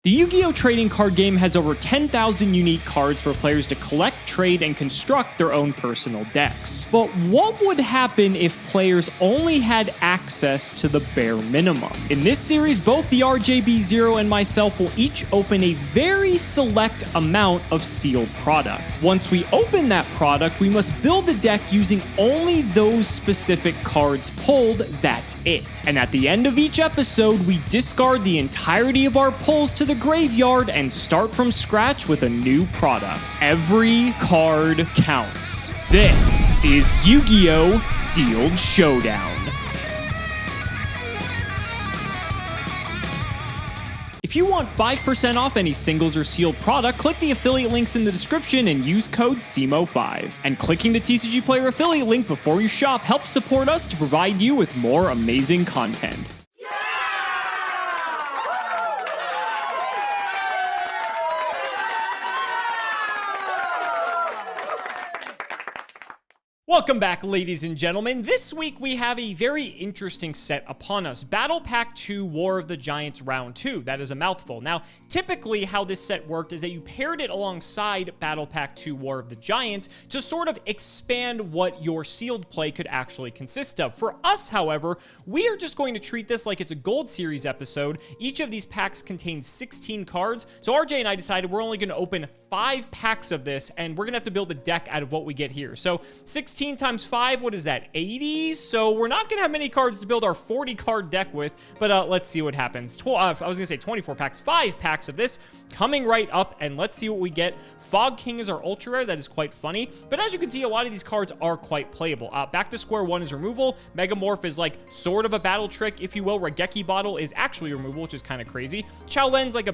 The Yu-Gi-Oh! Trading card game has over 10,000 unique cards for players to collect, trade, and construct their own personal decks. But what would happen if players only had access to the bare minimum? In this series, both the TheRJB0 and myself will each open a very select amount of sealed product. Once we open that product, we must build a deck using only those specific cards pulled, that's it. And at the end of each episode, we discard the entirety of our pulls to the graveyard and start from scratch with a new product. Every card counts. This is Yu-Gi-Oh! Sealed Showdown. If you want 5% off any singles or sealed product, click the affiliate links in the description and use code CIMOOOOO5. And clicking the TCG Player affiliate link before you shop helps support us to provide you with more amazing content. Welcome back, ladies and gentlemen. This week we have a very interesting set upon us. Battle Pack 2 War of the Giants Round 2. That is a mouthful. Now, typically how this set worked is that you paired it alongside Battle Pack 2 War of the Giants to sort of expand what your sealed play could actually consist of. For us, however, we are just going to treat this like it's a Gold Series episode. Each of these packs contains 16 cards. So RJ and I decided we're only going to open 5 packs of this, and we're going to have to build a deck out of what we get here. So 16 times 5, what is that, 80? So we're not going to have many cards to build our 40 card deck with, but let's see what happens. I was going to say 24 packs, 5 packs of this coming right up, and let's see what we get. Fog King is our ultra rare. That is quite funny, but as you can see, a lot of these cards are quite playable. Back to Square One is removal. Megamorph is like sort of a battle trick, if you will. Regeki Bottle is actually removal, which is kind of crazy. Chow Len's like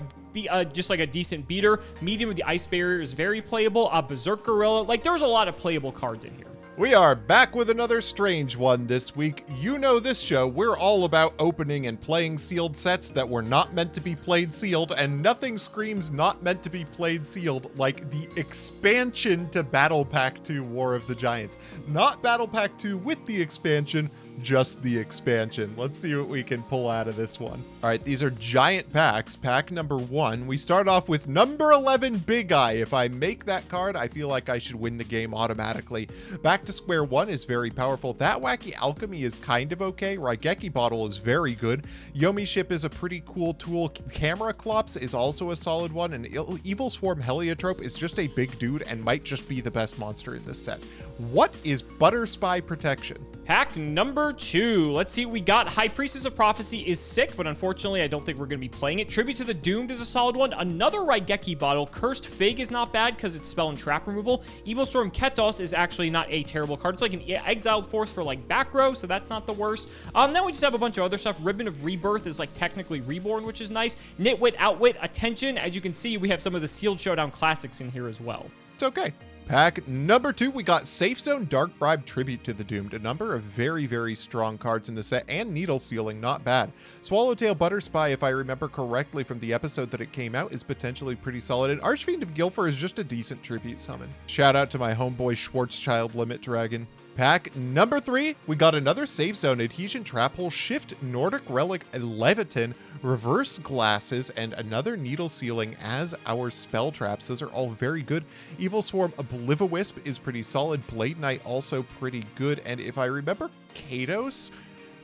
just like a decent beater. Medium with the Ice Barrier is very playable. Berserk Gorilla, like there's a lot of playable cards in here. We are back with another strange one this week. You know this show, we're all about opening and playing sealed sets that were not meant to be played sealed, and nothing screams not meant to be played sealed like the expansion to Battle Pack 2 War of the Giants. Not Battle Pack 2 with the expansion, just the expansion. Let's see what we can pull out of this one. All right, these are giant packs. Pack number 1. We start off with number 11, Big Eye. If I make that card, I feel like I should win the game automatically. Back to Square One is very powerful. That Wacky Alchemy is kind of okay. Raigeki Bottle is very good. Yomi Ship is a pretty cool tool. Camera Clops is also a solid one. And Evil Swarm Heliotrope is just a big dude and might just be the best monster in this set. What is Butter Spy Protection? Pack number 2. Let's see what we got. High Priestess of Prophecy is sick, but unfortunately I don't think we're going to be playing it. Tribute to the Doomed is a solid one. Another Raigeki Bottle. Cursed Fig is not bad because it's spell and trap removal. Evil Storm Ketos is actually not a terrible card. It's like an exiled force for like back row, so that's not the worst. Then we just have a bunch of other stuff. Ribbon of Rebirth is like technically reborn, which is nice. Nitwit, Outwit, Attention. As you can see, we have some of the Sealed Showdown classics in here as well. It's okay. Pack number 2, we got Safe Zone Dark Bribe Tribute to the Doomed. A number of very, very strong cards in the set, and Needle Sealing, not bad. Swallowtail Butter Spy, if I remember correctly from the episode that it came out, is potentially pretty solid. And Archfiend of Guilford is just a decent tribute summon. Shout out to my homeboy Schwarzschild Limit Dragon. Pack number 3, we got another Safe Zone, Adhesion Trap Hole, Shift, Nordic Relic, Leviathan, Reverse Glasses, and another Needle Sealing as our spell traps. Those are all very good. Evil Swarm Obliviwisp is pretty solid. Blade Knight also pretty good. And if I remember Kados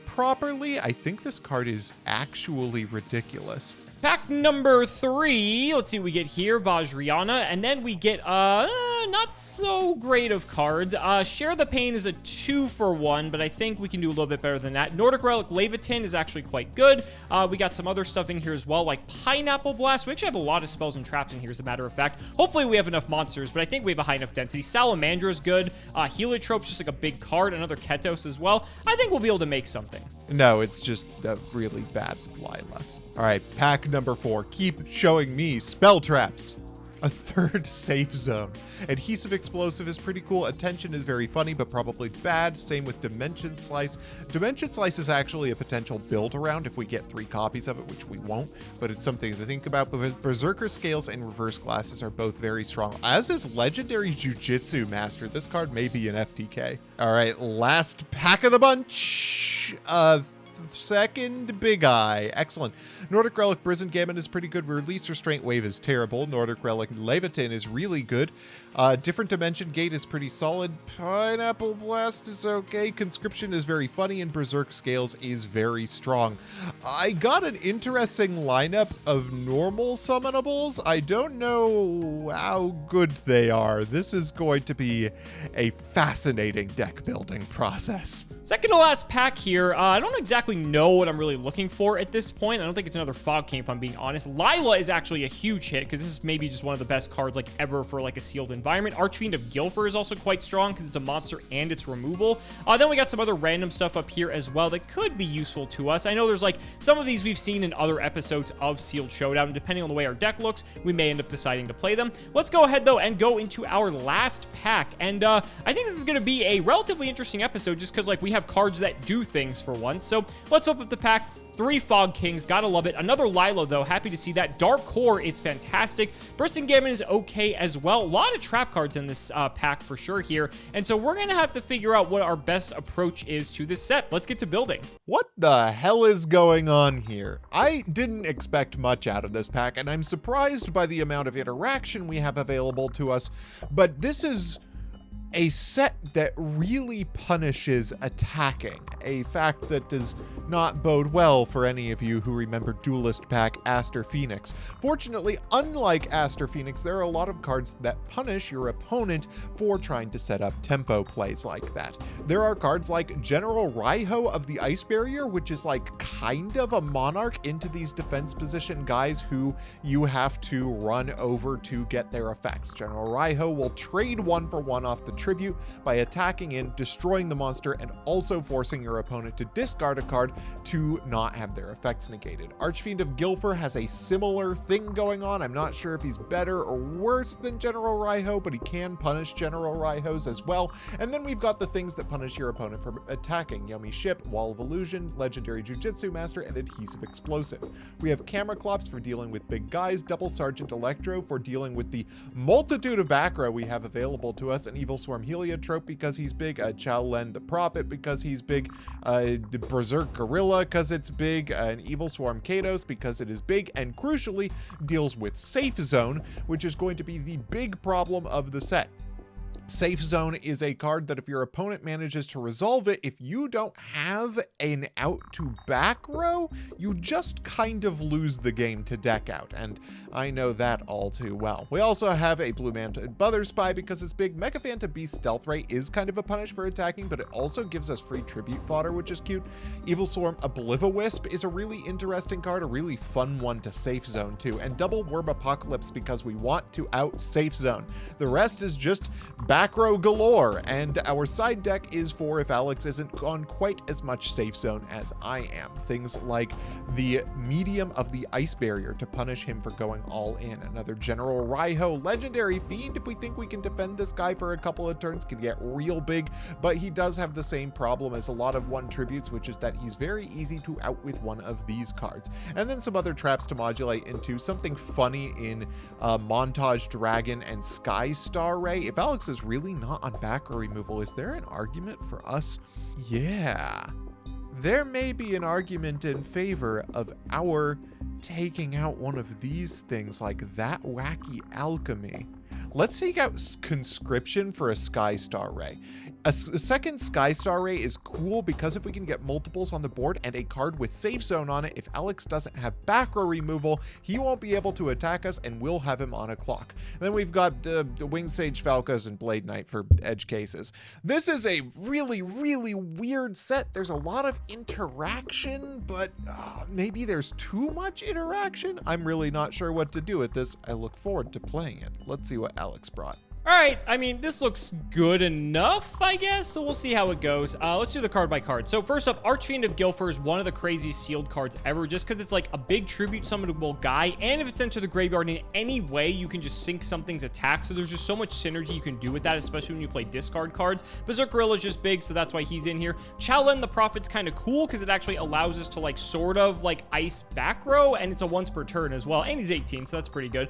properly, I think this card is actually ridiculous. Pack number 3, let's see what we get here. Vajrayana, and then we get not so great of cards. Share the Pain is a 2-for-1, but I think we can do a little bit better than that. Nordic Relic Leviathan is actually quite good. We got some other stuff in here as well, like Pineapple Blast. We actually have a lot of spells and traps in here, as a matter of fact. Hopefully we have enough monsters, but I think we have a high enough density. Salamandra is good. Heliotrope's just like a big card. Another Ketos as well. I think we'll be able to make something. No, it's just a really bad Lila. All right, pack number 4. Keep showing me spell traps. A third Safe Zone. Adhesive Explosive is pretty cool. Attention is very funny, but probably bad. Same with Dimension Slice. Dimension Slice is actually a potential build around if we get 3 copies of it, which we won't, but it's something to think about. Because Berserker Scales and Reverse Glasses are both very strong, as is Legendary Jujitsu Master. This card may be an FTK. All right, last pack of the bunch. second Big Eye. Excellent. Nordic Relic Brisengamen is pretty good. Release Restraint Wave is terrible. Nordic Relic Levitin is really good. Different Dimension Gate is pretty solid. Pineapple Blast is okay. Conscription is very funny, and Berserk Scales is very strong. I got an interesting lineup of normal summonables. I don't know how good they are. This is going to be a fascinating deck building process. Second to last pack here. I don't exactly know what I'm really looking for at this point. I don't think it's another Fog King, if I'm being honest. Lila is actually a huge hit, because this is maybe just one of the best cards like ever for like a sealed environment. Archfiend of Gilfer is also quite strong because it's a monster and it's removal. Then we got some other random stuff up here as well that could be useful to us. I know there's like some of these we've seen in other episodes of Sealed Showdown. Depending on the way our deck looks, we may end up deciding to play them. Let's go ahead though and go into our last pack. And I think this is going to be a relatively interesting episode just because like we have cards that do things for once. So let's open up the pack. 3 Fog Kings, gotta love it. Another Lila, though, happy to see that. Dark Core is fantastic. Brisengamen is okay as well. A lot of trap cards in this pack for sure here, and so we're gonna have to figure out what our best approach is to this set. Let's get to building. What the hell is going on here? I didn't expect much out of this pack, and I'm surprised by the amount of interaction we have available to us, but this is a set that really punishes attacking, a fact that does not bode well for any of you who remember Duelist pack Aster Phoenix. Fortunately, unlike Aster Phoenix, there are a lot of cards that punish your opponent for trying to set up tempo plays like that. There are cards like General Raiho of the Ice Barrier, which is like kind of a Monarch into these defense position guys who you have to run over to get their effects. General Raiho will trade 1-for-1 off the tribute by attacking in, destroying the monster, and also forcing your opponent to discard a card to not have their effects negated. Archfiend of Gilfer has a similar thing going on. I'm not sure if he's better or worse than General Raiho, but he can punish General Raihos as well. And then we've got the things that punish your opponent for attacking. Yummy Ship, Wall of Illusion, Legendary Jujitsu Master, and Adhesive Explosive. We have Camera Clops for dealing with big guys, Double Sergeant Electro for dealing with the multitude of back row we have available to us, an Evil Swarm Heliotrope because he's big, Chao Len the Prophet because he's big, Berserk Gorilla because it's big, an Evil Swarm Kados because it is big, and crucially deals with Safe Zone, which is going to be the big problem of the set. Safe Zone is a card that if your opponent manages to resolve it, if you don't have an out to back row, you just kind of lose the game to deck out, and I know that all too well. We also have a Blue Manta Bother Spy because it's big. Mecha Phanta Beast Stealth Ray is kind of a punish for attacking, but it also gives us free tribute fodder, which is cute. Evil Swarm Obliviwisp is a really interesting card, a really fun one to Safe Zone too, and Double Worm Apocalypse because we want to out Safe Zone. The rest is just back row galore, and our side deck is for if Alex isn't on quite as much Safe Zone as I am. Things like the Medium of the Ice Barrier to punish him for going all in. Another General Raiho Legendary Fiend if we think we can defend this guy for a couple of turns, can get real big, but he does have the same problem as a lot of 1 tributes, which is that he's very easy to out with one of these cards. And then some other traps to modulate into something funny in Montage Dragon and Sky Star Ray. If Alex is really not on back row removal, is there an argument for us? Yeah, there may be an argument in favor of our taking out one of these things like that wacky alchemy. Let's take out Conscription for a Sky Star Ray. A second Sky Star Ray is cool because if we can get multiples on the board and a card with Safe Zone on it, if Alex doesn't have back row removal, he won't be able to attack us and we'll have him on a clock. Then we've got Winged Sage Falcos and Blade Knight for edge cases. This is a really, really weird set. There's a lot of interaction, but maybe there's too much interaction. I'm really not sure what to do with this. I look forward to playing it. Let's see what Alex brought. All right, I mean, this looks good enough, I guess, so we'll see how it goes. Let's do the card by card. So first up, Archfiend of Gilfer is one of the craziest sealed cards ever, just because it's like a big tribute summonable guy, and if it's entered the graveyard in any way, you can just sync something's attack, so there's just so much synergy you can do with that, especially when you play discard cards. Berserk Gorilla is just big, so that's why he's in here. Chao Len the Prophet's kind of cool, because it actually allows us to, like, sort of, like, ice back row, and it's a once per turn as well, and he's 18, so that's pretty good.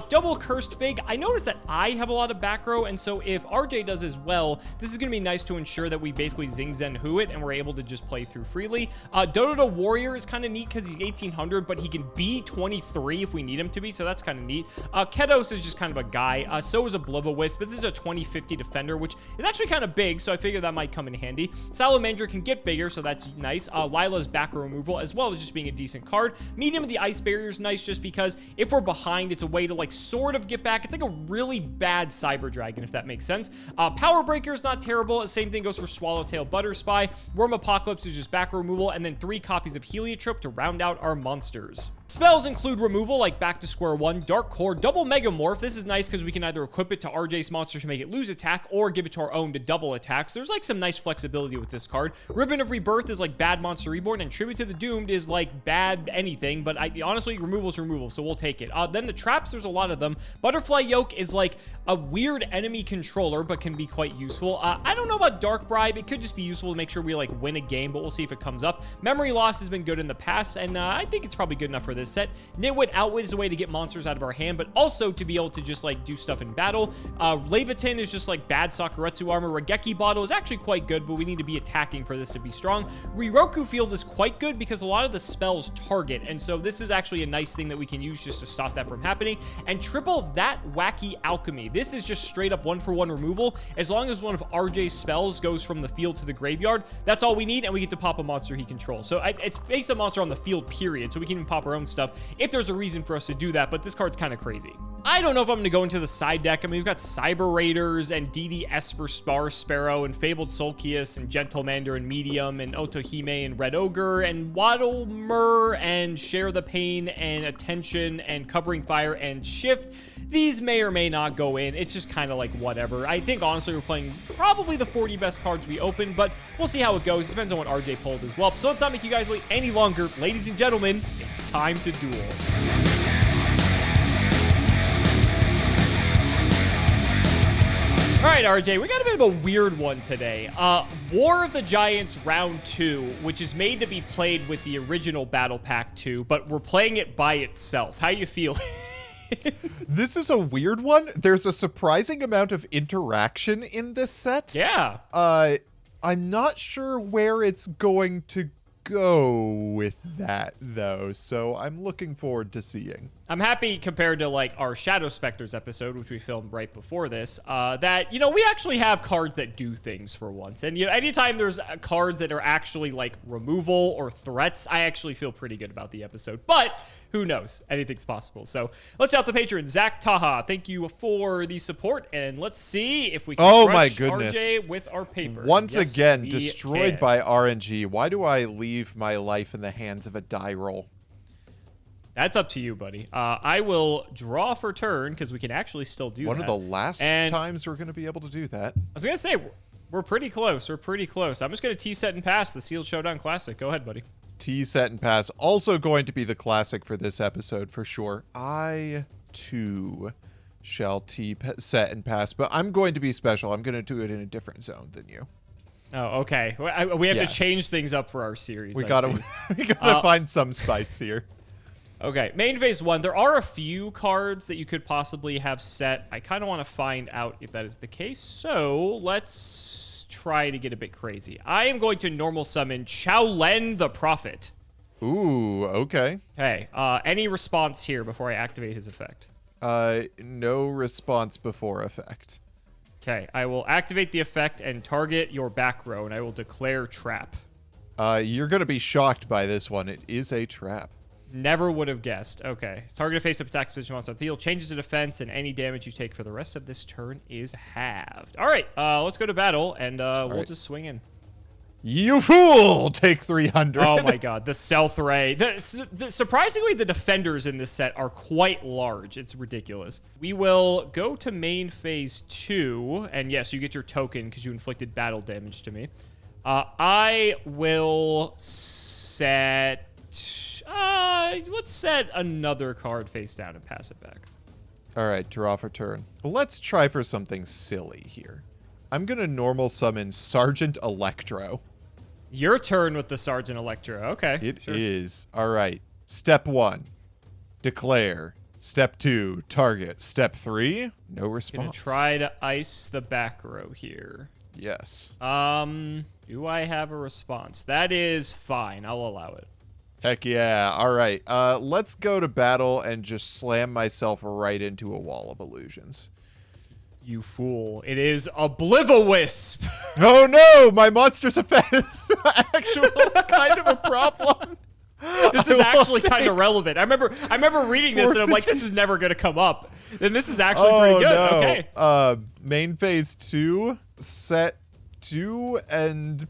Double Cursed Fig, I noticed that I have a lot of back row, and so if RJ does as well, this is going to be nice to ensure that we basically zing zen who it, and we're able to just play through freely. Dodo Warrior is kind of neat because he's 1800, but he can be 23 if we need him to be, so that's kind of neat. Kedos is just kind of a guy. So is Oblivious, but this is a 2050 defender, which is actually kind of big, so I figure that might come in handy. Salamander can get bigger, so that's nice. Lila's back row removal, as well as just being a decent card. Medium of the Ice Barrier is nice just because if we're behind, it's a way to like sort of get back. It's like a really bad Cyber Dragon, if that makes sense. Power Breaker is not terrible. The same thing goes for Swallowtail Butter Spy. Worm Apocalypse is just back row removal, and then 3 copies of Heliotrope to round out our monsters. Spells include removal, like Back to Square One, Dark Core, Double Megamorph. This is nice because we can either equip it to RJ's monster to make it lose attack, or give it to our own to double attacks. There's like some nice flexibility with this card. Ribbon of Rebirth is like bad Monster Reborn, and Tribute to the Doomed is like bad anything, but honestly, removal is removal, so we'll take it. Then the traps, there's a lot of them. Butterfly Yoke is like a weird enemy controller, but can be quite useful. I don't know about Dark Bribe. It could just be useful to make sure we like win a game, but we'll see if it comes up. Memory Loss has been good in the past, and I think it's probably good enough for this set. Nitwit Outwit is a way to get monsters out of our hand, but also to be able to just like do stuff in battle. Levitin is just like bad Sakuretsu armor. Regeki Bottle is actually quite good, but we need to be attacking for this to be strong. Riroku Field is quite good because a lot of the spells target, and so this is actually a nice thing that we can use just to stop that from happening. And triple that Wacky Alchemy. This is just straight up 1-for-1 removal. As long as one of RJ's spells goes from the field to the graveyard, that's all we need, and we get to pop a monster he controls. So it's face a monster on the field, period, so we can even pop our own stuff if there's a reason for us to do that, but this card's kind of crazy. I don't know if I'm going to go into the side deck. I mean, we've got Cyber Raiders and DD Esper Spar Sparrow and Fabled Solkius and Gentlemander and Medium and Otohime and Red Ogre and Waddlemer and Share the Pain and Attention and Covering Fire and Shift. These may or may not go in. It's just kind of like whatever. I think, honestly, we're playing probably the 40 best cards we open, but we'll see how it goes. It depends on what RJ pulled as well. So let's not make you guys wait any longer. Ladies and gentlemen, it's time to duel. All right, RJ, we got a bit of a weird one today. War of the Giants Round 2, which is made to be played with the original Battle Pack 2, but we're playing it by itself. How you feel? This is a weird one. There's a surprising amount of interaction in this set. Yeah. I'm not sure where it's going to go with that, though, so I'm looking forward to seeing. I'm happy compared to like our Shadow Specters episode, which we filmed right before this, that, you know, we actually have cards that do things for once. And, you know, anytime there's cards that are actually like removal or threats, I actually feel pretty good about the episode. But who knows? Anything's possible. So let's shout out to patron Zach Taha. Thank you for the support. And let's see if we can crush RJ with our paper. Once again, destroyed by RNG. Why do I leave my life in the hands of a die roll? That's up to you, buddy. I will draw for turn because we can actually still do that. One of the last times we're going to be able to do that. I was going to say, we're pretty close. We're pretty close. I'm just going to T-set and pass the Sealed Showdown Classic. Go ahead, buddy. T-set and pass. Also going to be the classic for this episode for sure. I, too, shall T-set and pass. But I'm going to be special. I'm going to do it in a different zone than you. Oh, okay. We have to change things up for our series. We gotta find some spice here. Okay, main phase 1. There are a few cards that you could possibly have set. I kind of want to find out if that is the case. So let's try to get a bit crazy. I am going to normal summon Shaolin the Prophet. Ooh, okay. Okay, any response here before I activate his effect? No response before effect. Okay, I will activate the effect and target your back row, and I will declare trap. You're going to be shocked by this one. It is a trap. Never would have guessed. Okay. Target face-up attacks position monster on the field, changes to defense, and any damage you take for the rest of this turn is halved. All right, let's go to battle, and we'll just swing in. You fool! Take 300. Oh my god, the stealth ray. Surprisingly, the defenders in this set are quite large. It's ridiculous. We will go to main phase 2, and yes, you get your token because you inflicted battle damage to me. I will set... let's set another card face down and pass it back. All right, draw for turn. Let's try for something silly here. I'm going to normal summon Sergeant Electro. Your turn with the Sergeant Electro. Okay. It is. All right. Step 1. Declare Step 2, target. Step 3, no response. Gonna try to ice the back row here. Yes. Do I have a response? That is fine. I'll allow it. Heck yeah. All right. Let's go to battle and just slam myself right into a wall of illusions. You fool. It is Obliviwisp. Oh no, my monster's effect is actually kind of a problem. This is actually kind of relevant. I remember reading this and I'm like, this is never going to come up. And this is actually pretty good. No. Okay. Main phase 2, set 2, and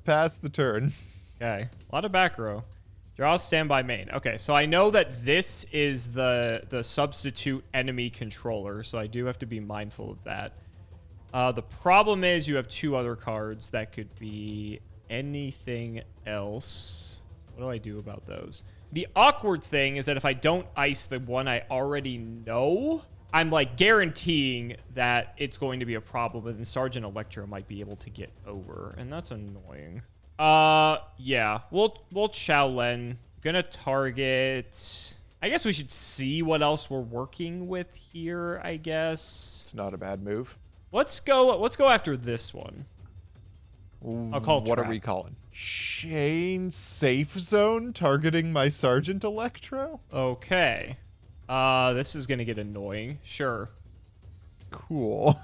pass the turn. Okay. A lot of back row. Draw standby main. Okay, so I know that this is the substitute enemy controller, so I do have to be mindful of that. The problem is you have 2 other cards that could be anything else. What do I do about those? The awkward thing is that if I don't ice the one I already know, I'm like guaranteeing that it's going to be a problem, and then Sergeant Electro might be able to get over, and that's annoying. Yeah, we'll Shaolin. Gonna target. I guess we should see what else we're working with here, I guess. It's not a bad move. Let's go after this one. I'll call What trap. are we calling? Chain safe zone targeting my Sergeant Electro? Okay. This is gonna get annoying. Sure. Cool.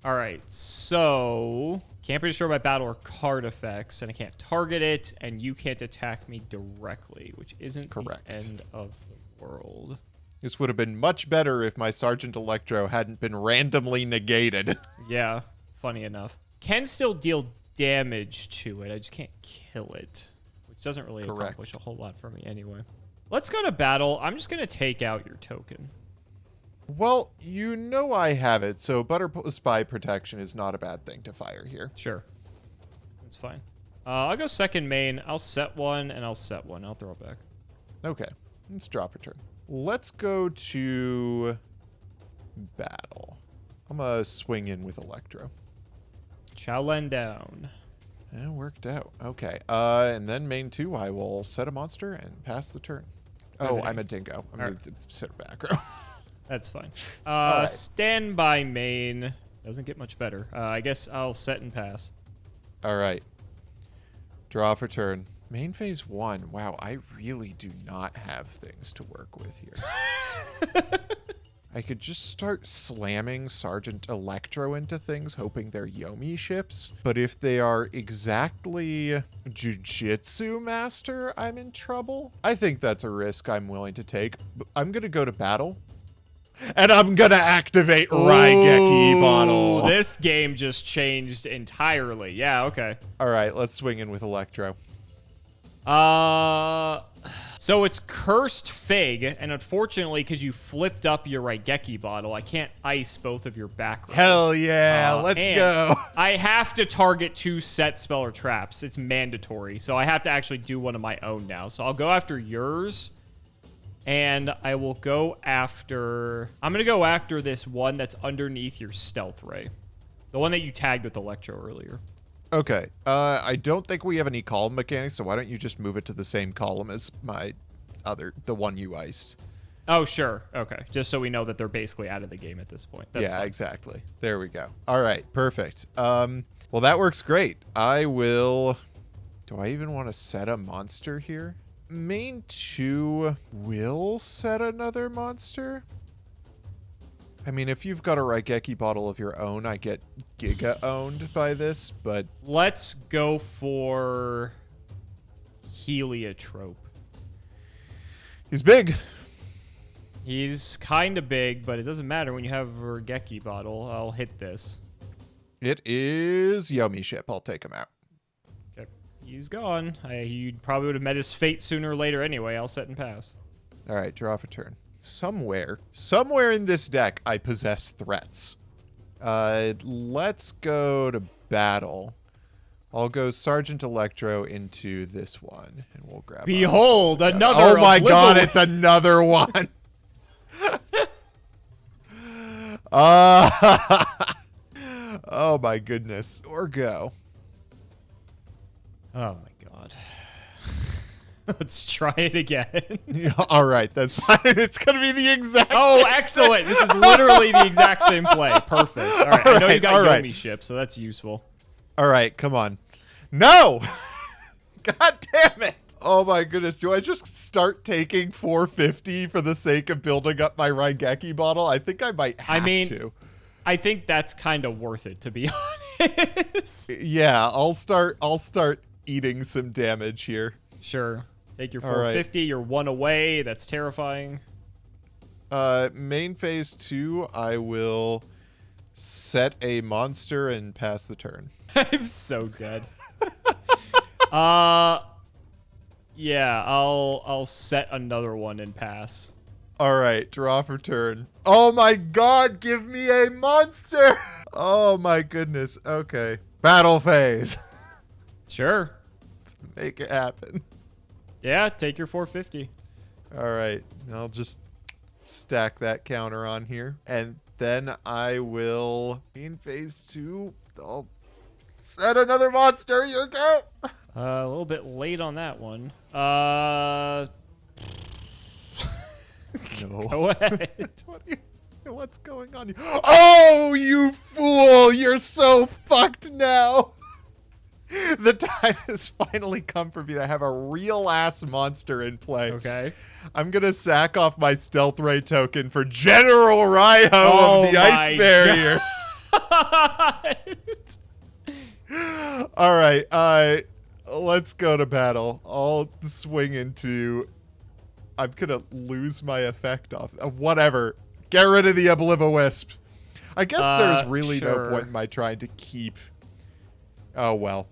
All right, so can't be destroyed by battle or card effects, and I can't target it, and you can't attack me directly, which isn't correct. The end of the world. This would have been much better if my Sergeant Electro hadn't been randomly negated. Yeah, funny enough. Can still deal damage to it, I just can't kill it, which doesn't really accomplish a whole lot for me anyway. Let's go to battle. I'm just going to take out your token. Well, you know I have it, so Butter Spy Protection is not a bad thing to fire here. Sure. That's fine. I'll go second main. I'll set one, and I'll set one. I'll throw it back. Okay. Let's draw for turn. Let's go to battle. I'm going to swing in with Electro. Shaolin down. It worked out. Okay. And then main 2, I will set a monster and pass the turn. Oh, I'm a dingo. I'm going to set a back row. That's fine. Right. Standby main. Doesn't get much better. I guess I'll set and pass. All right. Draw for turn. Main phase 1. Wow, I really do not have things to work with here. I could just start slamming Sergeant Electro into things, hoping they're Yomi ships. But if they are exactly Jujitsu Master, I'm in trouble. I think that's a risk I'm willing to take. I'm going to go to battle. And I'm going to activate Raigeki Bottle. This game just changed entirely. Yeah, okay. All right, let's swing in with Electro. So it's Cursed Fig, and unfortunately, because you flipped up your Raigeki Bottle, I can't ice both of your back rows. Hell yeah, let's go. I have to target 2 set spell or traps. It's mandatory, so I have to actually do one of my own now. So I'll go after yours. And I will go after... I'm going to go after this one that's underneath your Stealth Ray. The one that you tagged with Electro earlier. Okay. I don't think we have any column mechanics, so why don't you just move it to the same column as the one you iced. Oh, sure. Okay. Just so we know that they're basically out of the game at this point. That's yeah, fine. Exactly. There we go. All right. Perfect. Well, that works great. I will... Do I even want to set a monster here? Main 2 will set another monster. I mean, if you've got a Raigeki Bottle of your own, I get Giga owned by this, but... Let's go for Heliotrope. He's big. He's kind of big, but it doesn't matter when you have a Raigeki Bottle. I'll hit this. It is Yomi ship. I'll take him out. Okay. He's gone. He probably would have met his fate sooner or later anyway. I'll set and pass. All right, draw for turn. Somewhere in this deck, I possess threats. Let's go to battle. I'll go Sergeant Electro into this one, and we'll grab. Behold, another. Oh my God! It's another one. Oh my goodness! Or go. Oh my God. Let's try it again. Yeah, all right, that's fine. It's going to be the exact Oh, same excellent. This is literally the exact same play. Perfect. All right. I know you got Yomi ship, so that's useful. All right, come on. No! God damn it! Oh my goodness, do I just start taking 450 for the sake of building up my Raigeki bottle? I think I might have to. I think that's kind of worth it, to be honest. Yeah, I'll start eating some damage here. Sure. Take your 450, right. You're 1 away. That's terrifying. Main phase 2, I will set a monster and pass the turn. I'm so dead. Yeah, I'll set another one and pass. All right, draw for turn. Oh my god, give me a monster! Oh my goodness. Okay. Battle phase. Sure. Make it happen. Yeah, take your 450. All right, I'll just stack that counter on here. And then I will, in phase 2, I'll set another monster. You go. A little bit late on that one. No. Go ahead. What's going on here? Oh, you fool! You're so fucked now. The time has finally come for me to have a real-ass monster in play. Okay. I'm going to sack off my Stealth Ray token for General Raiho of the Ice Barrier. All right. Let's go to battle. I'll swing into... I'm going to lose my effect off. Whatever. Get rid of the Obliviwisp. I guess there's really no point in my trying to keep... Oh, well.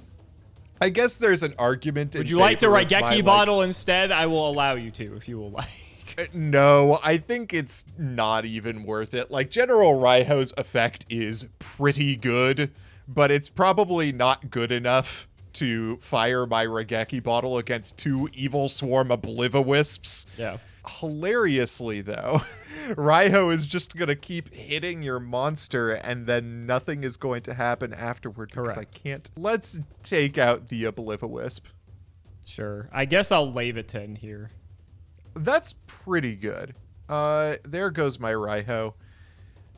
I guess there's an argument. Would you like to Raigeki bottle instead? I will allow you to, if you will like. No, I think it's not even worth it. Like, General Raiho's effect is pretty good, but it's probably not good enough to fire my Raigeki bottle against 2 Evil Swarm Obliviwisps. Yeah. Hilariously, though, Raiho is just going to keep hitting your monster, and then nothing is going to happen afterward. Correct. Because I can't. Let's take out the Obliviwisp. Sure. I guess I'll Leviton here. That's pretty good. There goes my Raiho.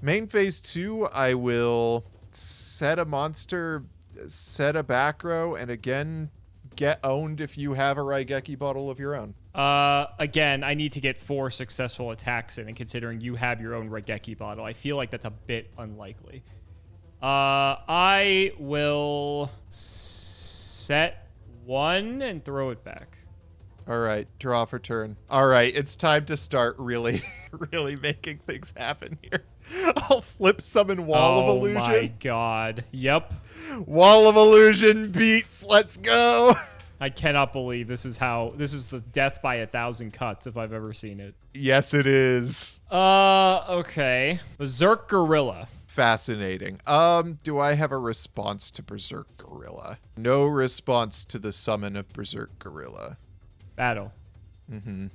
Main phase 2, I will set a monster, set a back row, and again, get owned if you have a Raigeki bottle of your own. Again, I need to get 4 successful attacks in, and considering you have your own Raigeki bottle, I feel like that's a bit unlikely. I will set 1 and throw it back. All right, draw for turn. All right, it's time to start really, really making things happen here. I'll flip summon Wall of Illusion. Oh my god. Yep. Wall of Illusion beats. Let's go. I cannot believe this is the death by 1,000 cuts if I've ever seen it. Yes, it is. Okay. Berserk Gorilla. Fascinating. Do I have a response to Berserk Gorilla? No response to the summon of Berserk Gorilla. Battle. Mm-hmm.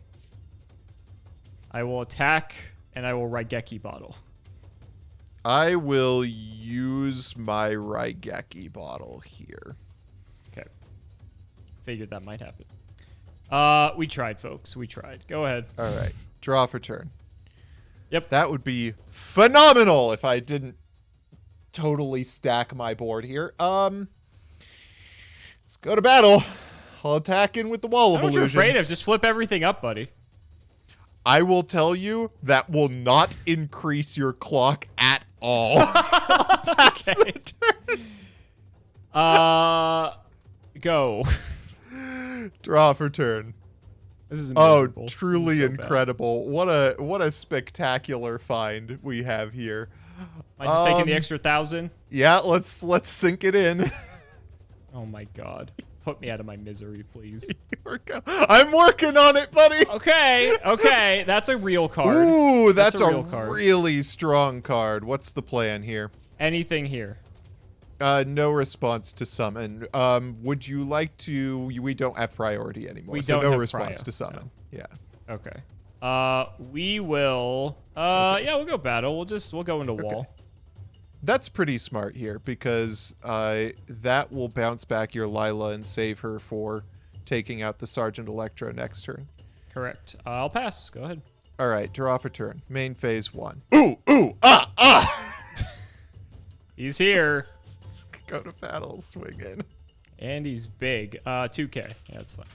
I will attack, and I will Raigeki bottle. I will use my Raigeki bottle here. Okay. Figured that might happen. We tried, folks. We tried. Go ahead. All right. Draw for turn. Yep. That would be phenomenal if I didn't totally stack my board here. Let's go to battle. I'll attack in with the Wall of Illusions. What you're afraid of? Just flip everything up, buddy. I will tell you that will not increase your clock at all. Okay. Go. Draw for turn. This is miserable. Oh, truly so incredible. What a spectacular find we have here. Am I just taking the extra 1,000? Yeah, let's sink it in. Oh my god. Put me out of my misery, please. I'm working on it, buddy. Okay. That's a real card. Ooh, that's a real card. really strong card. What's the plan here? Anything here. No response to summon. Would you like to... We don't have priority anymore. We so don't no have response prio. to summon. No. Yeah. Okay. We will... Yeah, we'll go battle. We'll go into wall. That's pretty smart here because that will bounce back your Lila and save her for taking out the Sergeant Electro next turn. Correct. I'll pass. Go ahead. All right, draw for turn. Main phase 1. Ooh, ooh, ah, ah! He's here. Go to battle, swing in. And he's big. 2K. Yeah, that's fine.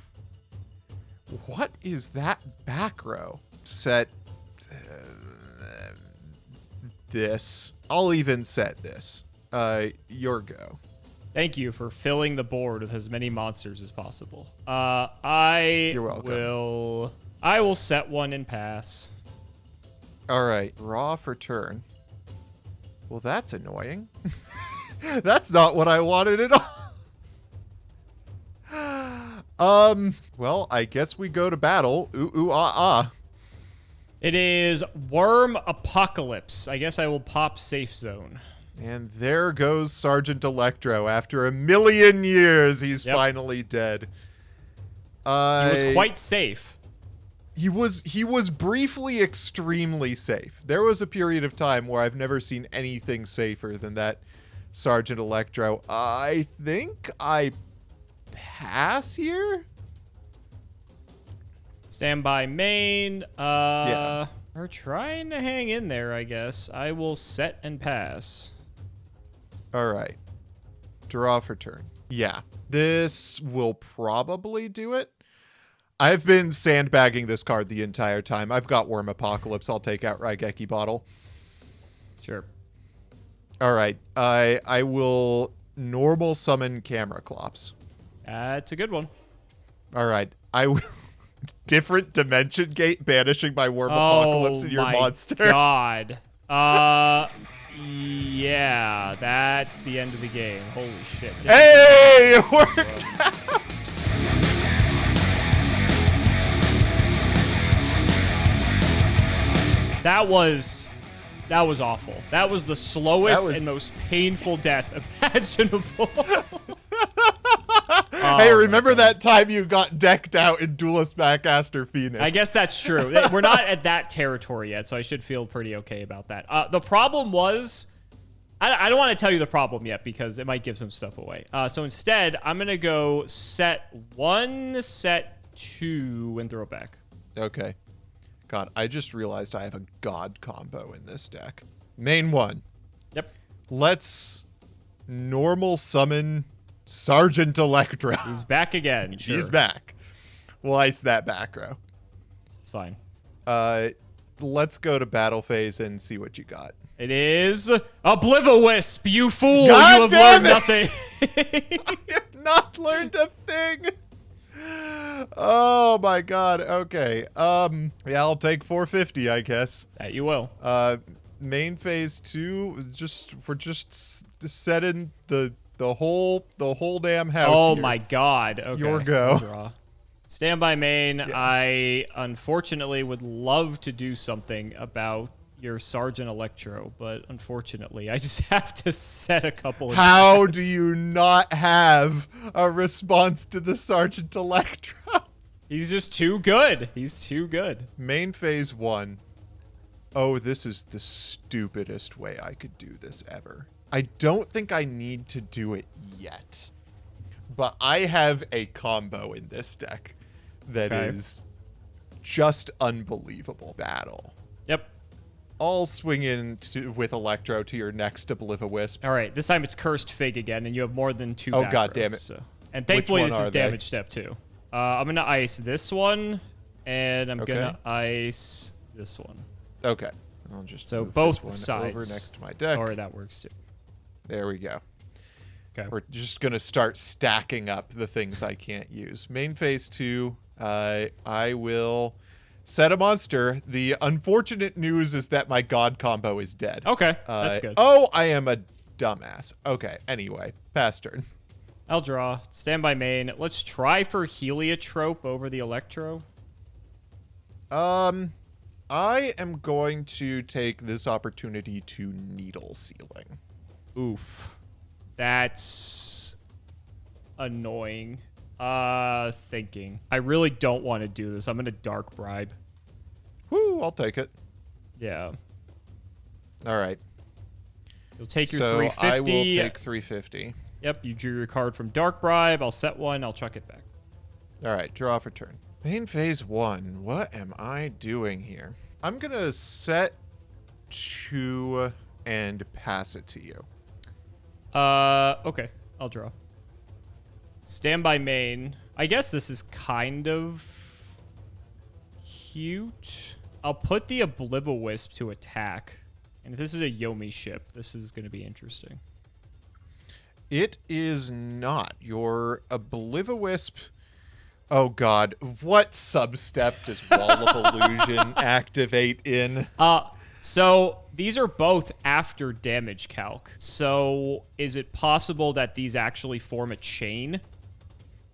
What is that back row? Set this. I'll even set this. Your go. Thank you for filling the board with as many monsters as possible. You're welcome. I will set one and pass. All right, draw for turn. Well, that's annoying. That's not what I wanted at all. Well, I guess we go to battle. Ooh, ooh, ah, ah. It is Worm Apocalypse. I guess I will pop Safe Zone. And there goes Sergeant Electro. After 1,000,000 years, he's finally dead. He was quite safe. He was briefly extremely safe. There was a period of time where I've never seen anything safer than that Sergeant Electro. I think I pass here? Stand by main. Yeah. We're trying to hang in there, I guess. I will set and pass. All right. Draw for turn. Yeah. This will probably do it. I've been sandbagging this card the entire time. I've got Worm Apocalypse. I'll take out Raigeki Bottle. Sure. All right. I will normal summon Camera Clops. That's a good one. All right. I will different dimension gate banishing my Worm Apocalypse in your monster. Oh my god. Yeah, that's the end of the game. Holy shit. Hey, it worked out. That was awful. That was the slowest and most painful death imaginable. Hey, remember that time you got decked out in Duelist Backcaster Phoenix? I guess that's true. We're not at that territory yet, so I should feel pretty okay about that. The problem was, I don't want to tell you the problem yet because it might give some stuff away. So instead, I'm going to go set 1, set 2, and throw back. Okay. God, I just realized I have a God combo in this deck. Main 1. Yep. Let's normal summon Sergeant Electro. He's back again. Sure. He's back. We'll ice that back row. It's fine. Let's go to battle phase and see what you got. It is Obliviwisp, you fool! God you have learned nothing. I have not learned a thing. Oh my god. Okay. Yeah, I'll take 450, I guess. That you will. Main phase 2, we're just setting the whole damn house. Oh here. my god. Okay. Your go. Draw. Stand by main. Yeah. I unfortunately would love to do something about your Sergeant Electro, but unfortunately, I just have to set a couple of How traps. do you not have a response to the Sergeant Electro? He's just too good. He's too good. Main phase 1. Oh, this is the stupidest way I could do this ever. I don't think I need to do it yet, but I have a combo in this deck that is just unbelievable. Battle. Yep. I'll swing in with Electro to your next Obliviwisp. All right. This time it's Cursed Fig again, and you have more than 2 Oh, back god damn rows, it. So. And thankfully, Which this one is are they? damage step 2. I'm going to ice this one, and I'm going to ice this one. Okay. I'll just So move both this one sides. over next to my deck. Or that works too. There we go. Okay. We're just going to start stacking up the things I can't use. Main phase 2, I will set a monster. The unfortunate news is that my God combo is dead. Okay, that's good. Oh, I am a dumbass. Okay, anyway, pass turn. I'll draw. Stand by main. Let's try for Heliotrope over the Electro. I am going to take this opportunity to Needle Sealing. Oof. That's annoying. Thinking. I really don't want to do this. I'm going to Dark Bribe. Woo, I'll take it. Yeah. All right. You'll take your So 350. I will take 350. Yep, you drew your card from Dark Bribe. I'll set one. I'll chuck it back. All right, draw for turn. Main phase 1. What am I doing here? I'm going to set 2 and pass it to you. Okay. I'll draw. Standby main. I guess this is kind of cute. I'll put the Obliviwisp to attack. And if this is a Yomi ship, this is going to be interesting. It is not. Your Obliviwisp... Oh, God. What substep does Wall of Illusion activate in? So these are both after damage calc. So is it possible that these actually form a chain?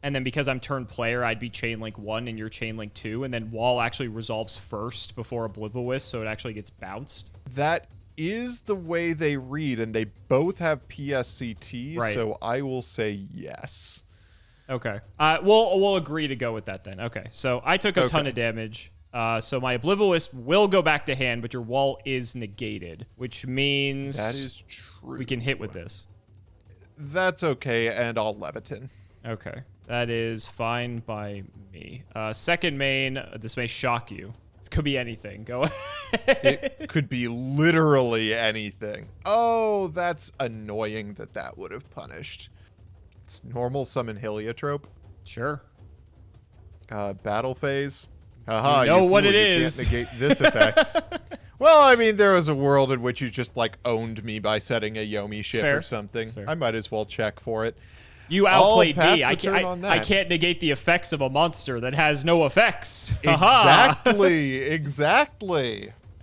And then because I'm turn player, I'd be chain link 1 and you're chain link 2. And then Wall actually resolves first before Obliviwisp, so it actually gets bounced. That is the way they read, and they both have PSCT, right. So I will say yes. Okay. We'll agree to go with that then. Okay. So I took a ton of damage. So my Obliviwisp will go back to hand, but your Wall is negated, which means that is true. We can hit with this. That's okay, and I'll Levitin. Okay. That is fine by me. Second main, this may shock you. This could be anything. Go ahead. It could be literally anything. Oh, that's annoying that would have punished. It's normal summon Heliotrope. Sure. Battle phase. Haha, you know what fool, it you is. Can't negate this effect. Well, I mean, there was a world in which you just, like, owned me by setting a Yomi ship or something. I might as well check for it. You outplayed me. I can't negate the effects of a monster that has no effects. Exactly.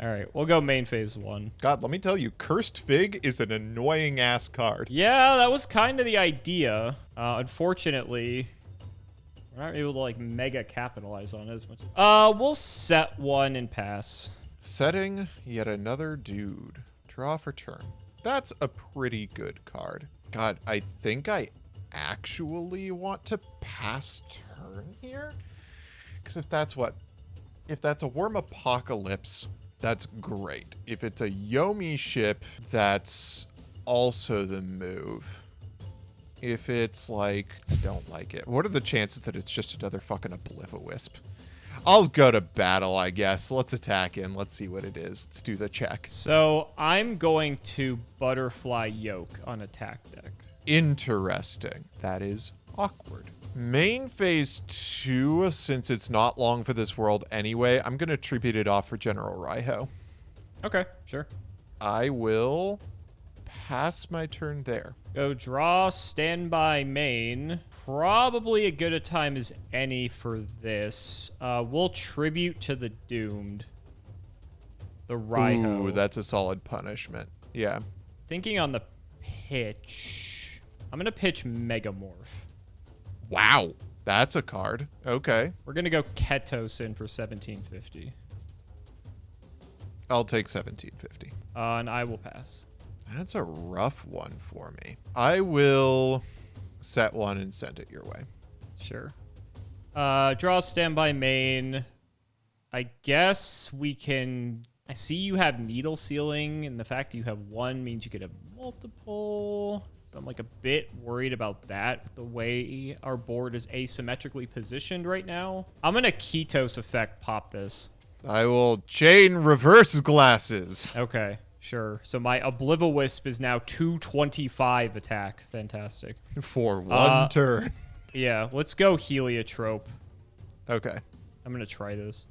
All right, we'll go main phase 1. God, let me tell you, Cursed Fig is an annoying-ass card. Yeah, that was kind of the idea. Unfortunately, we're not able to, like, mega capitalize on it as much. We'll set 1 and pass. Setting yet another dude. Draw for turn. That's a pretty good card. God, I think I actually want to pass turn here. Because if that's a Worm Apocalypse, that's great. If it's a Yomi ship, that's also the move. If it's like, I don't like it. What are the chances that it's just another fucking Obliviwisp? I'll go to battle, I guess. Let's attack in. Let's see what it is. Let's do the check. So I'm going to Butterfly Yoke on attack deck. Interesting. That is awkward. Main phase 2, since it's not long for this world anyway, I'm going to tribute it off for General Raiho. Okay, sure. I will pass my turn there. Go draw, standby main. Probably a good a time as any for this. We'll tribute to the doomed. The Raiho. Ooh, that's a solid punishment. Yeah. Thinking on the pitch. I'm going to pitch Megamorph. Wow. That's a card. Okay. We're going to go Ketos in for 1750. I'll take 1750. And I will pass. That's a rough one for me. I will set 1 and send it your way. Sure. Draw, standby main. I guess we can... I see you have needle sealing, and the fact you have 1 means you could have multiple. So I'm like a bit worried about that, the way our board is asymmetrically positioned right now. I'm going to Ketos effect pop this. I will chain reverse glasses. Okay, sure. So my Obliviwisp is now 225 attack. Fantastic. For 1 turn. Yeah, let's go Heliotrope. Okay. I'm going to try this.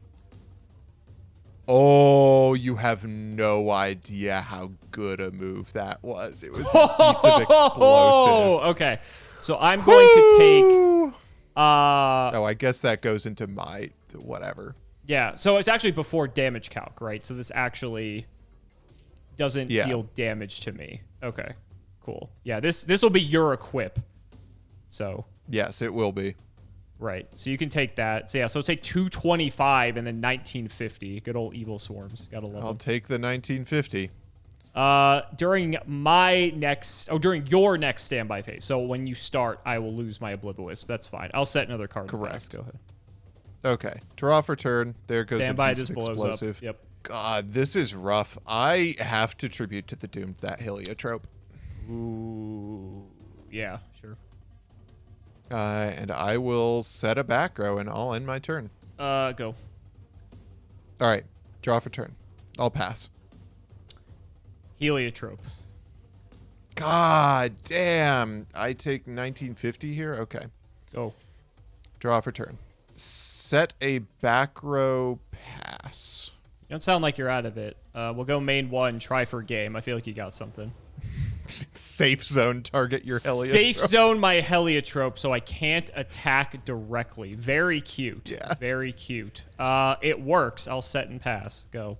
Oh, you have no idea how good a move that was. It was a piece of explosive. Oh, okay. So I'm going to take... oh, I guess that goes into my whatever. Yeah, so it's actually before damage calc, right? So this actually doesn't deal damage to me. Okay, cool. Yeah, this will be your equip. So... Yes, it will be. Right. So you can take that. So yeah, so take 225 and then 1950. Good old evil swarms. Gotta love I'll them. take the 1950. During your next standby phase. So when you start, I will lose my Obliviwisp. That's fine. I'll set another card. Correct. Go ahead. Okay. Draw for turn. There goes Standby, a piece of explosive. Up. Yep. God, this is rough. I have to tribute to the doomed that Heliotrope. Ooh. Yeah, sure. And I will set a back row, and I'll end my turn. Go. All right. Draw for turn. I'll pass. Heliotrope. God damn. I take 1950 here? Okay. Go. Draw for turn. Set a back row, pass. You don't sound like you're out of it. We'll go main 1, try for game. I feel like you got something. Safe zone, target your heliotrope. Safe zone my heliotrope so I can't attack directly. Very cute. Yeah. Very cute. It works. I'll set and pass. Go.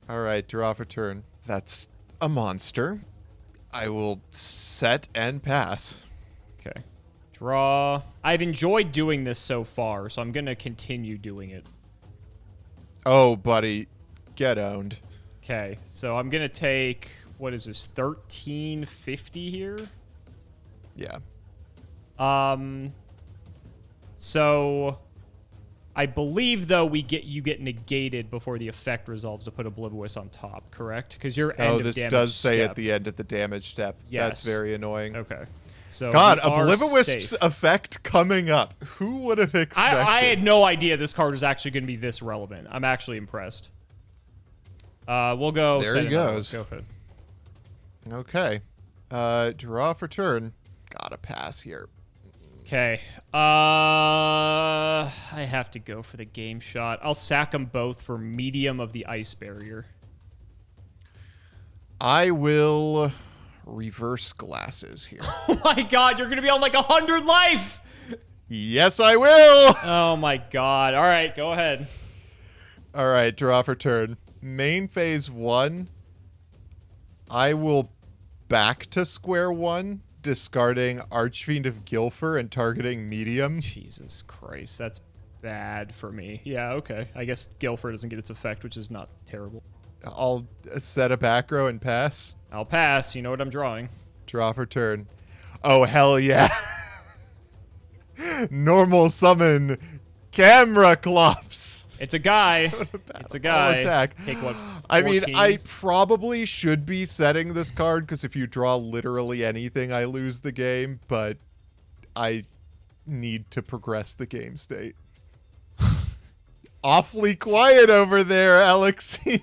All right, draw for turn. That's a monster. I will set and pass. Okay. Draw. I've enjoyed doing this so far, so I'm going to continue doing it. Oh, buddy. Get owned. Okay, so I'm going to take, what is this, 1350 here? Yeah. So I believe, though, you get negated before the effect resolves to put Oblivious on top, correct? Because your end Oh, of this damage does say step. at the end of the damage step. Yes. That's very annoying. Okay. So God, we are Oblivious's safe. effect coming up. Who would have expected? I had no idea this card was actually going to be this relevant. I'm actually impressed. We'll go. There he goes. Go ahead. Okay. Draw for turn. Gotta pass here. Okay. I have to go for the game shot. I'll sack them both for medium of the ice barrier. I will reverse glasses here. Oh my god, you're going to be on like 100 life! Yes, I will! Oh my god. All right, go ahead. All right, draw for turn. Main phase 1. I will back to square 1, discarding Archfiend of Gilfer and targeting medium. Jesus Christ, that's bad for me. Yeah, okay. I guess Guilford doesn't get its effect, which is not terrible. I'll set a back row and pass. I'll pass. You know what I'm drawing. Draw for turn. Oh, hell yeah. Normal summon camera clops. It's a guy. It's a guy. Attack. Take what? 14? I mean, I probably should be setting this card because if you draw literally anything, I lose the game, but I need to progress the game state. Awfully quiet over there, Alexina.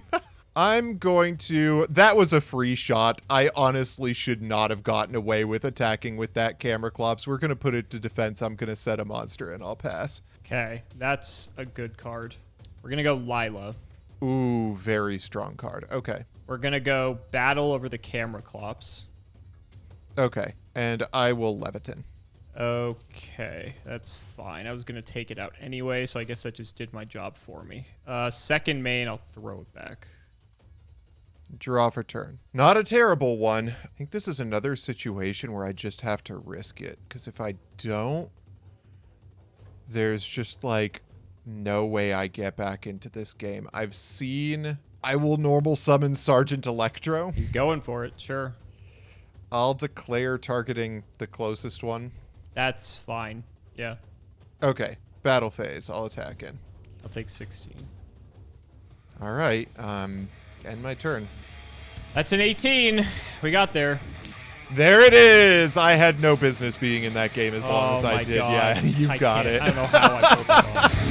I'm going to... That was a free shot. I honestly should not have gotten away with attacking with that camera clops. We're going to put it to defense. I'm going to set a monster and I'll pass. Okay, that's a good card. We're going to go Lila. Ooh, very strong card. Okay. We're going to go Battle over the camera clops. Okay. And I will Levitin. Okay, that's fine. I was going to take it out anyway, so I guess that just did my job for me. Second main, I'll throw it back. Draw for turn. Not a terrible one. I think this is another situation where I just have to risk it. Because if I don't, there's just like no way I get back into this game. I've seen... I will normal summon Sergeant Electro. He's going for it, sure. I'll declare targeting the closest one. That's fine. Yeah. Okay. Battle phase. I'll attack in. I'll take 16. All right. End my turn. That's an 18. We got there. There it is. I had no business being in that game as long as I did. God. Yeah, you got it. I don't know how I pulled that off.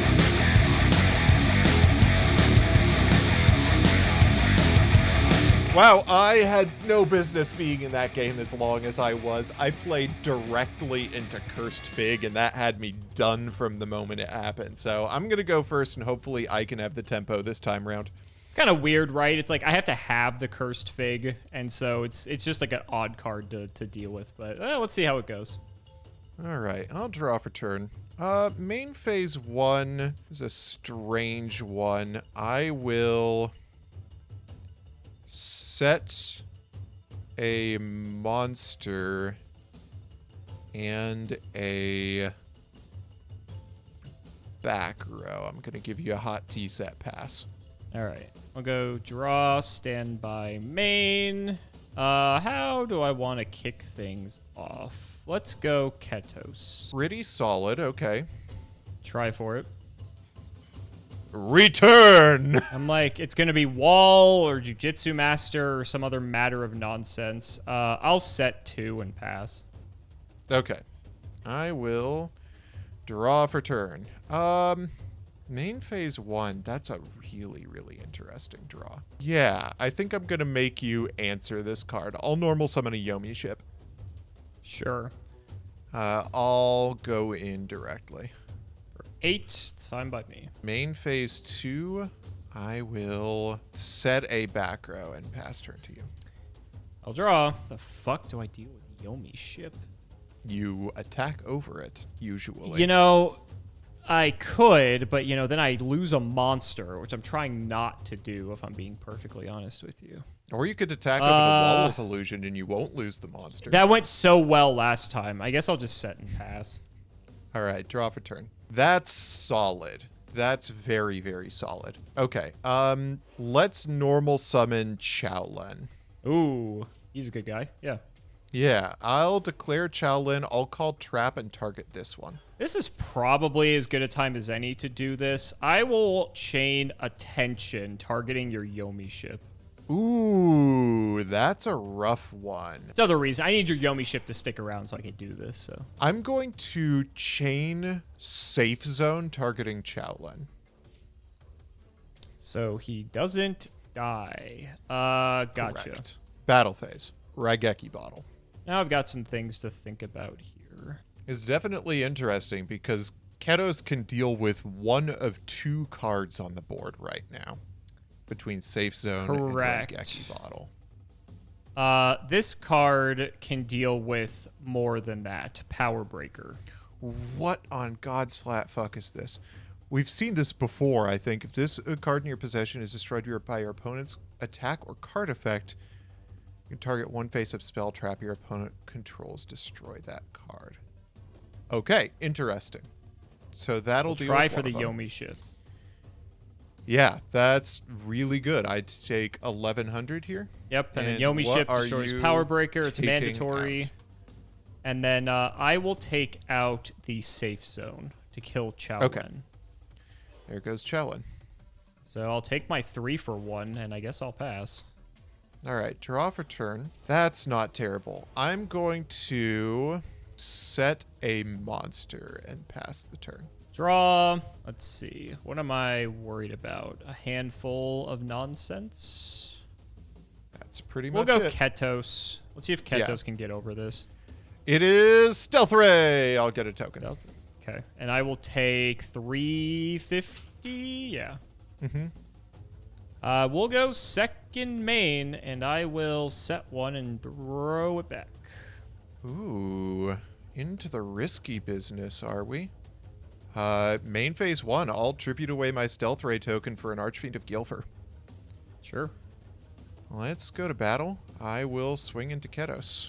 Wow, I had no business being in that game as long as I was. I played directly into Cursed Fig, and that had me done from the moment it happened. So I'm going to go first, and hopefully I can have the tempo this time around. It's kind of weird, right? It's like I have to have the Cursed Fig, and so it's just like an odd card to deal with. But let's see how it goes. All right, I'll draw for turn. Main phase 1 is a strange one. I will set a monster and a back row. I'm going to give you a hot tea set pass. All right. I'll go draw, standby main. How do I want to kick things off? Let's go Ketos. Pretty solid. Okay. Try for it. Return! I'm like, it's going to be Wall or Jujitsu Master or some other matter of nonsense. I'll set 2 and pass. Okay. I will draw for turn. Main phase 1, that's a really, really interesting draw. Yeah, I think I'm going to make you answer this card. I'll normal summon a Yomi ship. Sure. I'll go in directly. For 8, it's fine by me. Main phase 2, I will set a back row and pass turn to you. I'll draw. The fuck do I deal with Yomi ship? You attack over it, usually. You know, I could, but, you know, then I lose a monster, which I'm trying not to do, if I'm being perfectly honest with you. Or you could attack over the wall of illusion and you won't lose the monster. That went so well last time. I guess I'll just set and pass. All right, draw for turn. That's solid. That's very, very solid. Okay, let's normal summon Shaolin. Ooh, he's a good guy. Yeah. Yeah, I'll declare Shaolin. I'll call Trap and target this one. This is probably as good a time as any to do this. I will chain Attention, targeting your Yomi ship. Ooh, that's a rough one. It's other reason. I need your Yomi ship to stick around so I can do this. So I'm going to chain Safe Zone, targeting Shaolin. So he doesn't die. Gotcha. Correct. Battle phase. Raigeki bottle. Now I've got some things to think about here. It's definitely interesting because Ketos can deal with one of 2 cards on the board right now between Safe Zone Correct. and Raigeki bottle. This card can deal with more than that. Power Breaker. What on God's flat fuck is this? We've seen this before, I think. If this card in your possession is destroyed by your opponent's attack or card effect, you can target one face-up spell trap your opponent controls. Destroy that card. Okay, interesting. So that'll We'll do. try for the Yomi ship. Yeah, that's really good. I'd take 1100 here. Yep, and then Yomi ship destroys Power Breaker. It's mandatory. Out? And then I will take out the Safe Zone to kill Shaolin. Okay. There goes Shaolin. So I'll take my 3 for 1, and I guess I'll pass. All right, draw for turn. That's not terrible. I'm going to set a monster and pass the turn. Draw. Let's see. What am I worried about? A handful of nonsense? That's pretty We'll much go it. Ketos. Let's see if Ketos can get over this. It is Stealth Ray. I'll get a token. Stealth. Okay. And I will take 350. Yeah. Mm-hmm. We'll go second main, and I will set one and throw it back. Ooh, into the risky business, are we? Main phase 1, I'll tribute away my Stealth Ray token for an Archfiend of Gilfer. Sure. Let's go to battle. I will swing into Ketos.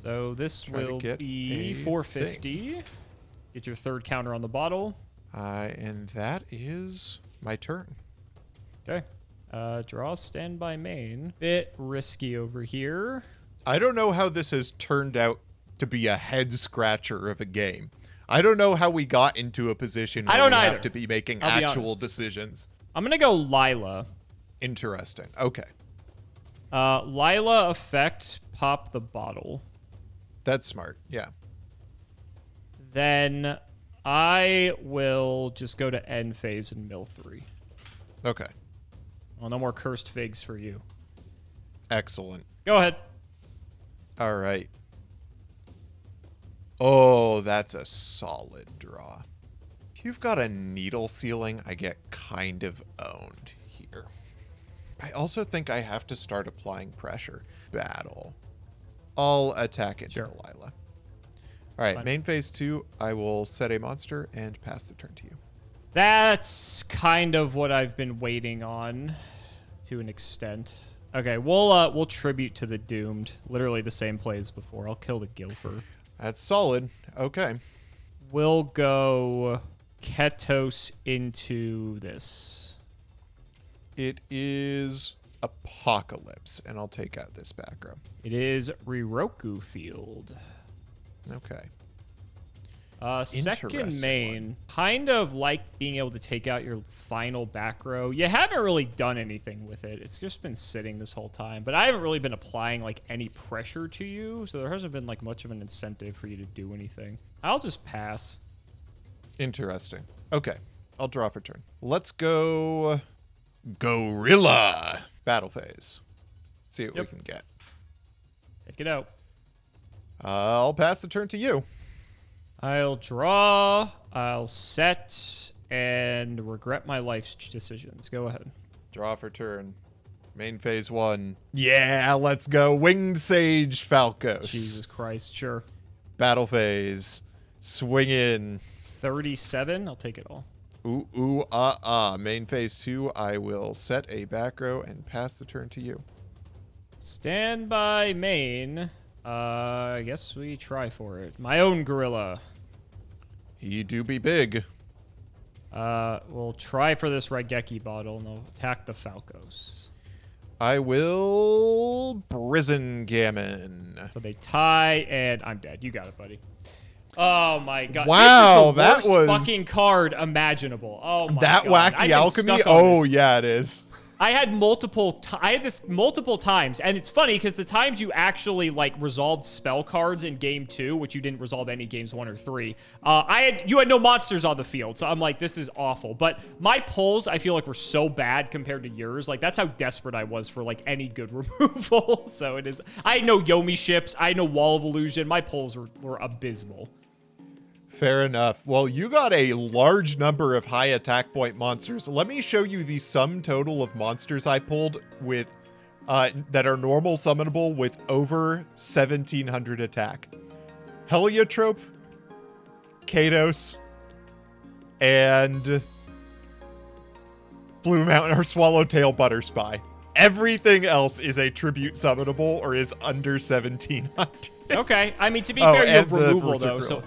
So this will be 450. Get your 3rd counter on the bottle. And that is my turn. Okay. Draw standby main. Bit risky over here. I don't know how this has turned out to be a head scratcher of a game. I don't know how we got into a position where we have to be making actual decisions. I'm going to go Lila. Interesting. Okay. Lila effect, pop the bottle. That's smart. Yeah. Then I will just go to end phase and mill 3. Okay. Well, no more cursed figs for you. Excellent. Go ahead. All right. Oh, that's a solid draw. If you've got a needle ceiling, I get kind of owned here. I also think I have to start applying pressure. Battle. I'll attack into Delilah. All right, main phase 2, I will set a monster and pass the turn to you. That's kind of what I've been waiting on to an extent. Okay, we'll tribute to the Doomed. Literally the same play as before. I'll kill the Gilfer. That's solid. Okay. We'll go Ketos into this. It is Apocalypse, and I'll take out this back row. It is Riroku Field. Okay. Second Interesting main, kind of like being able to take out your final back row. You haven't really done anything with it. It's just been sitting this whole time. But I haven't really been applying like any pressure to you, so there hasn't been like much of an incentive for you to do anything. I'll just pass. Interesting. Okay, I'll draw for turn. Let's go Gorilla battle phase. See what we can get. Take it out. I'll pass the turn to you. I'll draw, I'll set, and regret my life's decisions. Go ahead. Draw for turn. Main phase 1. Yeah, let's go. Winged Sage Falcos. Jesus Christ, sure. Battle phase. Swing in. 37, I'll take it all. Main phase 2, I will set a back row and pass the turn to you. Stand by main. I guess we try for it. My own gorilla. He do be big. We'll try for this Raigeki bottle and I'll attack the Falcos. I will Brisengammon. So they tie and I'm dead. You got it, buddy. Oh my god. Wow, this is the worst was fucking card imaginable. Oh my that god. wacky alchemy. Oh yeah, it is. I had this multiple times, and it's funny because the times you actually like resolved spell cards in game 2, which you didn't resolve any games 1 or 3, you had no monsters on the field, so I'm like, this is awful. But my pulls, I feel like were so bad compared to yours. Like that's how desperate I was for like any good removal. So it is. I had no Yomi ships. I had no Wall of Illusion. My pulls were abysmal. Fair enough. Well, you got a large number of high attack point monsters. Let me show you the sum total of monsters I pulled with that are normal summonable with over 1,700 attack. Heliotrope, Kados, and Blue Mountain or Swallowtail Butterspy. Everything else is a tribute summonable or is under 1,700. Okay. I mean, to be fair, you have removal though, Gorilla. so...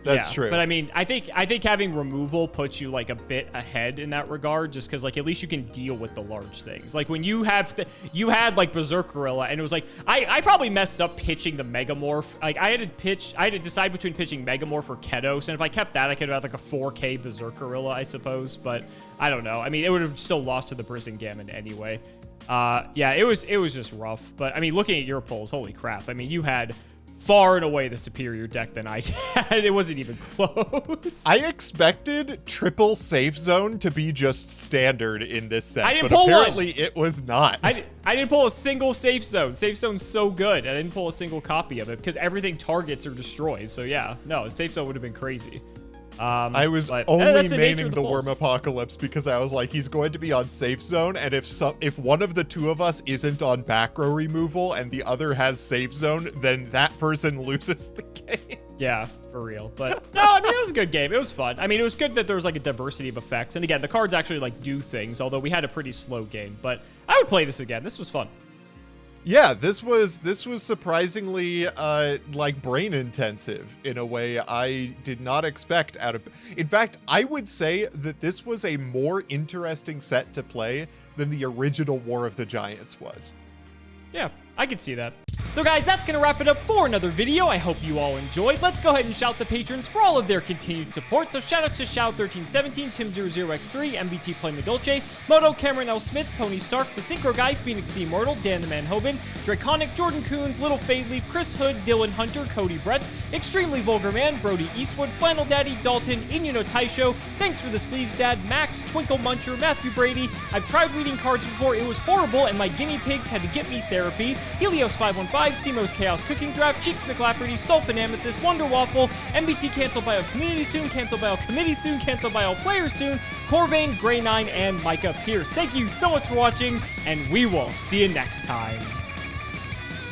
That's true. But I mean, I think having removal puts you like a bit ahead in that regard, just because like at least you can deal with the large things. Like when you have you had like Berserk Gorilla, and it was like I probably messed up pitching the Megamorph. Like I had to decide between pitching Megamorph or Kedos, and if I kept that, I could have had like a 4K Berserk Gorilla, I suppose. But I don't know. I mean, it would have still lost to the Brisengammon anyway. Yeah, it was just rough. But I mean, looking at your pulls, holy crap! I mean, you had far and away the superior deck than I had. It wasn't even close. I expected triple safe zone to be just standard in this set, I didn't but pull apparently one. it was not. I didn't pull a single safe zone. Safe zone's so good. I didn't pull a single copy of it because everything targets or destroys. So yeah, no, safe zone would have been crazy. I was only maining the Worm Apocalypse because I was like, he's going to be on safe zone, and if one of the two of us isn't on back row removal and the other has safe zone, then that person loses the game. Yeah, for real. But no, I mean, it was a good game. It was fun. I mean, it was good that there was like a diversity of effects. And again, the cards actually like do things, although we had a pretty slow game. But I would play this again. This was fun. Yeah, this was surprisingly like brain intensive in a way I did not expect out of. In fact, I would say that this was a more interesting set to play than the original War of the Giants was. Yeah, I could see that. So guys, that's going to wrap it up for another video. I hope you all enjoyed. Let's go ahead and shout the patrons for all of their continued support. So shout out to Shout1317, Tim00x3, MBT Play Medolce, Moto, Cameron L. Smith, Pony Stark, The Synchro Guy, Phoenix the Immortal, Dan the Man Hoban, Draconic, Jordan Coons, Little Fade Leaf, Chris Hood, Dylan Hunter, Cody Brett, Extremely Vulgar Man, Brody Eastwood, Flannel Daddy, Dalton, Inuno Taisho, Thanks for the Sleeves Dad, Max, Twinkle Muncher, Matthew Brady. I've tried reading cards before, it was horrible, and my guinea pigs had to get me therapy. Helios515, Simo's Chaos Cooking Draft, Cheeks McLafferty, Stolfin Amethyst, Wonder Waffle, MBT canceled by all community soon, canceled by all committee soon, canceled by all players soon, Corvain, Grey9, and Micah Pierce. Thank you so much for watching, and we will see you next time.